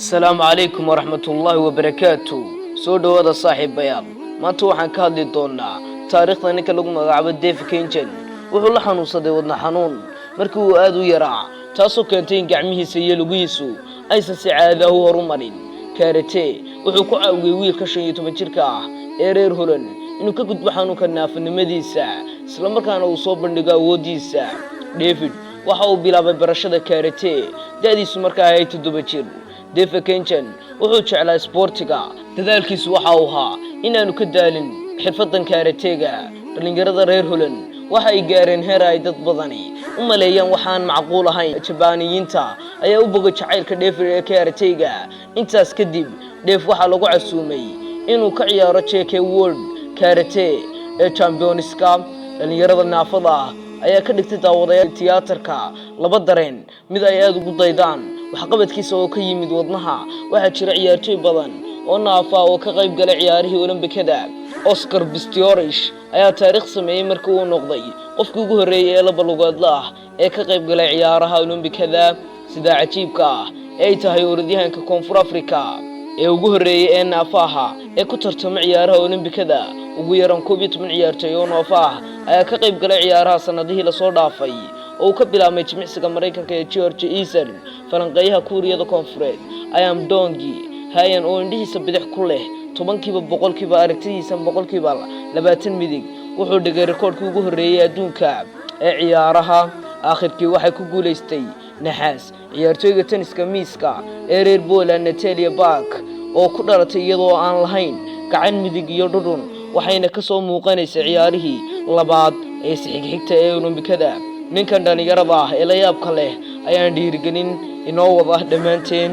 السلام عليكم ورحمة الله وبركاته. سودو هذا صاحب بيان ما توحن كهدي دونا تاريخنا نك لقمة عبد ديف كينجن وحول حنون صدي ودنا حنون مركو آدو يرع تاسو كنتين قعمه سيلو قيسو أيس سعادة هو رمالين كارتي وحكو عوي ويل كشيتو من شركة إيرير هولن إنو كقد بحانو كنا في المديسة سلام كانوا وصوب النقا وديسة ديفيد وحاو بلا برشادة كارتي دادي سمركا هايتو دوبتشير ديف كينجن وحوش على سبورتيغا تذلكيس وحاوها إنانو كدالين حرفة كارتيغا بلنجرد رير هولن waxay gaareen heer ay dad badani u maleeyaan waxaan macquul ahayn Jabaaniyiinta ayaa u bogay jacaylka Dheef ee karatega intaas kadib Dheef waxa lagu casuumay inuu ka ciyaaro JK World Karate ee Championship dhalinyarada naafada ayaa ka dhigtay daawadayaal tiyaatarka laba dareen mid ay aad ugu daydaan wax qabadkiisa oo ka yimid wadnaha waxa jira ciyaartoy badan oo naafa oo ka qayb galay ciyaarihii Olimbikada Oscar Pistorius ayaa taariikh sameeyay markii uu noqday qofkii ugu horeeyay ee laba lugood ah ee ka qayb galay ciyaaraha Olimbikada sida cajiibka ah ay tahay orodyahanka Koonfur Afrika ee ugu horeeyay ee naafaha ee ku tartamay ciyaaraha Olimbikada ugu yaran 12 ciyaartoy oo naafa ah ayaa ka qayb galay ciyaaraha sanadihii la soo dhaafay oo ka bilaabmay jimicsiga Mareykanka ee George Eason falanqeeyaha Kuuriyada Koonfureed ayam dongi hayan oo indhihiisa bidix ku leh 10% aragtidiisa 20% midig wuxuu dhigay rikoodkii ugu horeeyay adduunka ee ciyaaraha aakhirkii waxay ku guuleystay naxaas ciyaartoyga tenniska miiska ee reer Poland Natalia Bak oo ku dhalatay iyadoo aan lahayn gacan midig iyo dhudhun waxayna ka soo muuqanaysay ciyaarihii labaad ee xigta ee Olimbikada ninkan dhalinyarada ah ee la yaabka leh ayaan dhiirigelin inoo wada dhamaanteen